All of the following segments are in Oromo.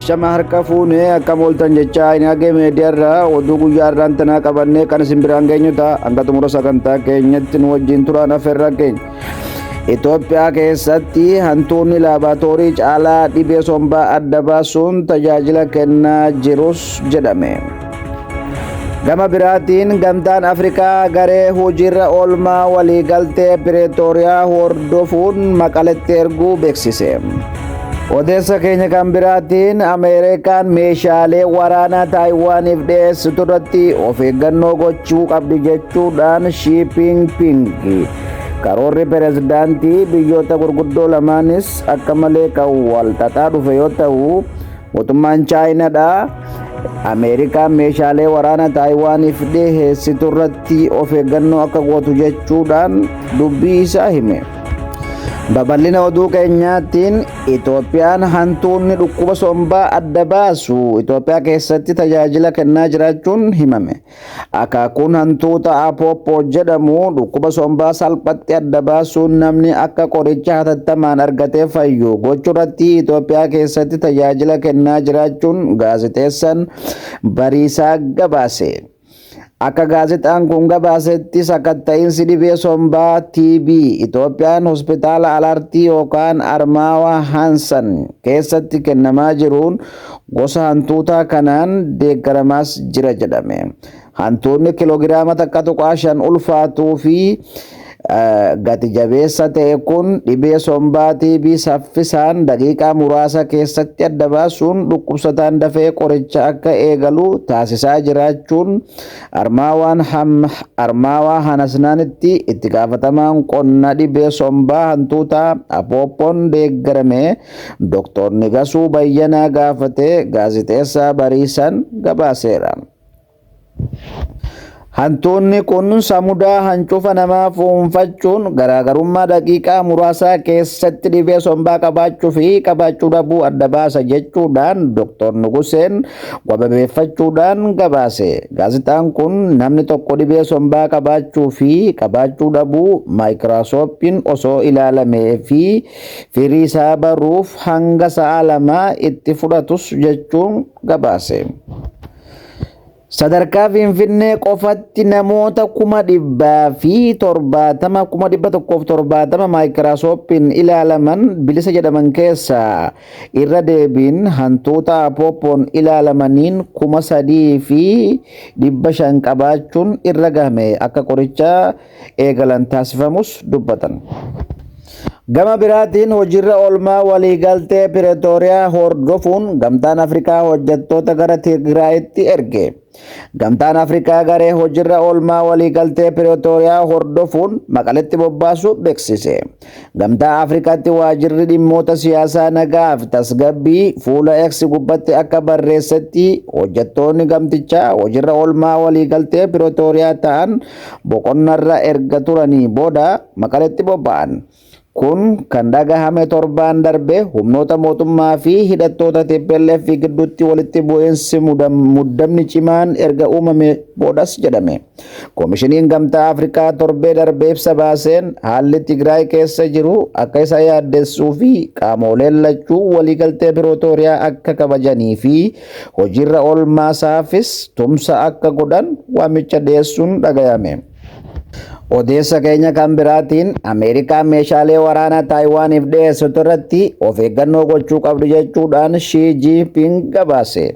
Ashama harka fuunee akka mooltan jechaa hin hagee meediyaarraa oduu guyyaa irraan tanaa qabannee kan isin biraan geenyu ta'a. Hanga xumura sagantaa keenyatti nu wajjin turaan affeerraa keenya. Itoophiyaa keessatti hantuunni laabaatoorii caalaa dhibee sombaa adda baasuun tajaajila kennaa jirus jedhame. Gama biraatiin gamtaan Afrikaa garee hojiirra oolmaa waliigaltee Pireetooriyaa hordofuun Maqaletti erguu beeksise. Odeessa keenya kan biraatiin Ameerikaan meeshaalee waraanaa Taayiwaaniif dhiyeessitu irratti of eeggannoo gochuu qabdi jechuudhaan Shii Jinping karoorri pirezidaantii biyyoota gurguddoo lamaanis akka malee kan wal xaxaa dhufe yoo ta'u, mootummaan Chaayinaadha Ameerikaan meeshaalee waraanaa Taayiwaaniif dhiyeessitu irratti of eeggannoo akka gootu jechuudhaan dubbii isaa hime. Babal'ina oduu keenyaatiin Itoophiyaan hantuunni dhukkuba sombaa adda baasu Itoophiyaa keessatti tajaajila kennaa jiraachuun himame. Akaakuun hantuuta Apooppoo jedhamu dhukkuba sombaa salphatti adda baasuun namni akka qoricha hatattamaan argatee fayyu gochuu irratti Itoophiyaa keessatti tajaajila kennaa jiraachuun gaazexeessaan Bariisaa gabaase. Akka gaazexaan kun gabaasetti sakatta'iinsi dhibee sombaa TB Itoophiyaan hospitaala Alartii yookaan Armaawaa Hansan keessatti kennamaa jiruun gosa hantuutaa kanaan deeggaramaas jira jedhame. Hantuunni kiloogiraama takka tuqaa 5 ulfaatuu fi gati jabeessa ta'e kun dhibee sombaa TB saffisaan daqiiqaa muraasa keessatti adda baasuun dhukkubsataan dafee qoricha akka eegalu taasisaa jiraachuun Armaawaa Hanasnaanitti itti gaafatamaan qonna dhibee sombaa hantuutaa Apooppoon deeggarame Dr. Nigasuu Bayyanaa gaafatee gaazexeessaa Bariisaan gabaaseera. Hantuunni kun samudaa hancufa namaa fuunfachuun garaagarummaa daqiiqaa muraasaa keessatti dhibee sombaa qabaachuu fi qabaachuu dhabuu adda baasa jechuudhaan Dr. Nuguseen wabeeffachuudhaan gabaase. Gaazexaan kun namni tokko dhibee sombaa qabaachuu fi qabaachuu dhabuu maayikirooskooppiin osoo ilaalamee fi firii isaa baruuf hanga sa'a 2 itti fudhatus jechuun gabaase. Sadarkaa Finfinnee qofatti namoota 170,170 maayikirooskooppiin ilaalaman bilisa jedhaman keessaa irra deebiin hantuuta Apooppoon ilaalamaniin 3,500 qabaachuun irra gahame akka qoricha eegalan taasifamus dubbatan. Gama biraatiin hojiirra oolmaa waliigaltee Pireetooriyaa hordofuun gamtaan Afrikaa hojjettoota gara Tigraayitti erge. Gamtaan Afrikaa garee hojiirra oolmaa waliigaltee Pireetooriyaa hordofuun Maqaletti bobbaasuu beeksise. Gamtaa Afrikaatti waajirri dhimmoota siyaasaa nagaa fi tasgabbii fuula X gubbatti akka barreessetti hojjettoonni gamtichaa hojiirra oolmaa waliigaltee Pireetooriyaa ta'an boqonnarra erga turanii booda Maqaletti bobba'an. Kun kan dhagahame torbaan darbe humnoota mootummaa fi hidhattoota TPLF gidduutti walitti bu'iinsi muddamni cimaan erga uumame boodas jedhame. Koomishiniin Gamtaa Afrikaa torbee darbee ibsa baaseen haalli Tigraay keessa jiru akka isa yaaddessuu fi qaamoleen lachuu waliigaltee Pireetooriyaa akka kabajanii fi hojiirra oolmaa isaafis tumsa akka godhan waamicha dhiyeessuun dhagayame. Odeessa keenya kan biraatiin Ameerikaan meeshaalee waraanaa Taayiwaaniif dhiyeessitu irratti of eeggannoo gochuu qabdu jechuudhaan Shii Jinping gabaase.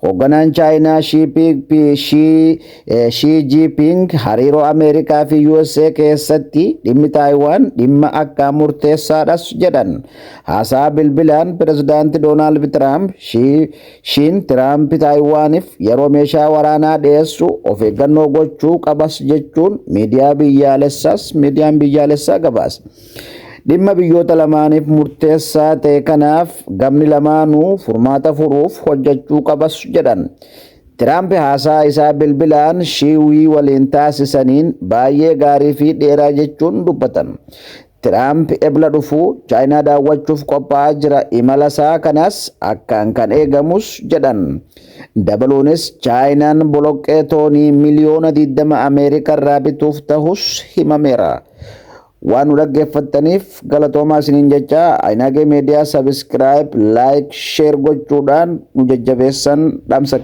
Hoogganaan Chaayinaa Shii Jinping hariiroo Ameerikaa fi USA keessatti dhimmi Taayiwaan dhimma akka murteessaadhas jedhan. Haasaa bilbilaan pirezidaantii Doonaald Tiraamp Shiin Tiraamp Taayiwaaniif yeroo meeshaa waraanaa dhiyeessu of eeggannoo gochuu qabas jechuun miidiyaan biyyaalessaa gabaase. Dhimma biyyoota lamaaniif murteessaa ta'e kanaaf gamni lamaanuu furmaata furuuf hojjechuu qabas jedhan. Tiraamp haasaa isaa bilbilaan Shii waliin taasisaniin baay'ee gaarii fi dheeraa jechuun dubbatan. Tiraamp ebla dhufuu Chaayinaa daawwachuuf qophaa'aa jira. Imala isaa kanas akkaan kan eegamus jedhan. Dabaluunis Chaayinaan boloqqee toonii miliyoona 20 Ameerikaa irraa bituuf ta'us himameera. waan nu dhaggeeffattaniif galatoomaa isiniin jecha Aynagee Meediyaa subscribe, like, share gochuudhaan nu jajjabeessan dhaamsa